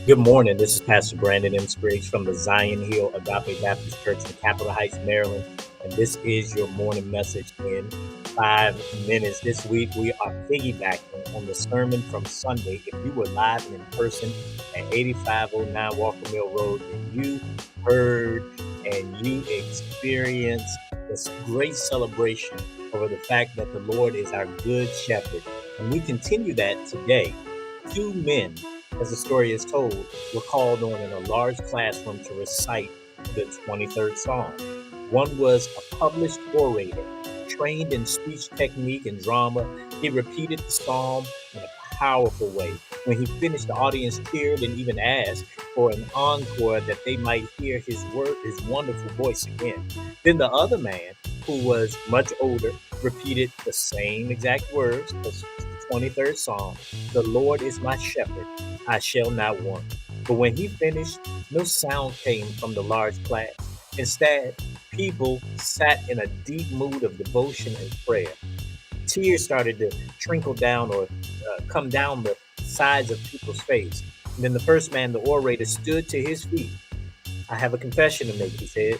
Good morning. This is Pastor Brandon M. Spriggs from the Zion Hill Agape Baptist Church in Capitol Heights, Maryland. And this is your morning message in 5 minutes. This week, we are piggybacking on the sermon from Sunday. If you were live and in person at 8509 Walker Mill Road, and you heard and you experienced this great celebration over the fact that the Lord is our good shepherd. And we continue that today. Two men, as the story is told, were called on in a large classroom to recite the 23rd Psalm. One was a published orator, trained in speech technique and drama. He repeated the psalm in a powerful way. When he finished, the audience cheered and even asked for an encore that they might hear his wonderful voice again. Then the other man, who was much older, repeated the same exact words, the 23rd Psalm. The Lord is my shepherd, I shall not want. But when he finished, no sound came from the large class. Instead, people sat in a deep mood of devotion and prayer. Tears started to trickle down or come down the sides of people's face. And then the first man, the orator, stood to his feet. I have a confession to make, he said.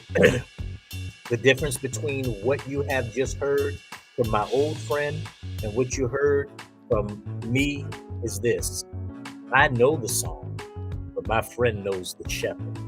The difference between what you have just heard from my old friend and what you heard from me is this. I know the song, but my friend knows the shepherd.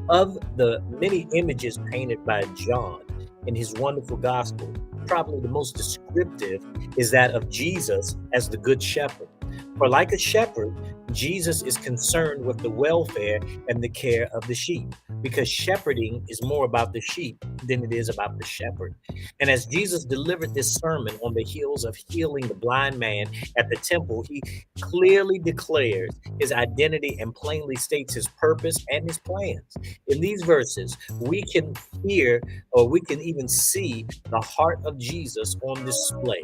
Of the many images painted by John in his wonderful gospel, probably the most descriptive is that of Jesus as the good shepherd. For like a shepherd, Jesus is concerned with the welfare and the care of the sheep, because shepherding is more about the sheep than it is about the shepherd. And as Jesus delivered this sermon on the heels of healing the blind man at the temple, he clearly declares his identity and plainly states his purpose and his plans. In these verses, we can hear, or we can even see, the heart of Jesus on display.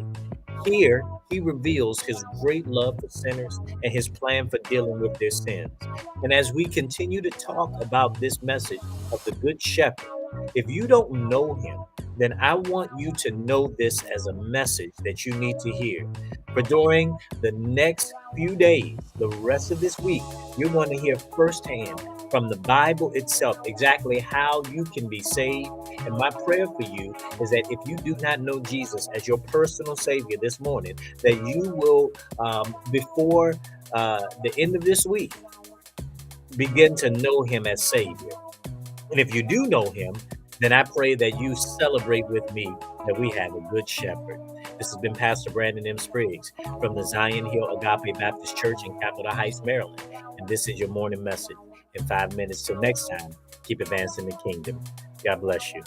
Here, he reveals his great love for sinners and his plan for dealing with their sins. And as we continue to talk about this message of the Good Shepherd, if you don't know him, then I want you to know this as a message that you need to hear. For during the next few days, the rest of this week, you're going to hear firsthand from the Bible itself exactly how you can be saved. And my prayer for you is that if you do not know Jesus as your personal Savior this morning, that you will, before the end of this week, begin to know him as Savior. And if you do know him, then I pray that you celebrate with me that we have a good shepherd. This has been Pastor Brandon M. Spriggs from the Zion Hill Agape Baptist Church in Capitol Heights, Maryland. And this is your morning message in 5 minutes. Till next time, keep advancing the kingdom. God bless you.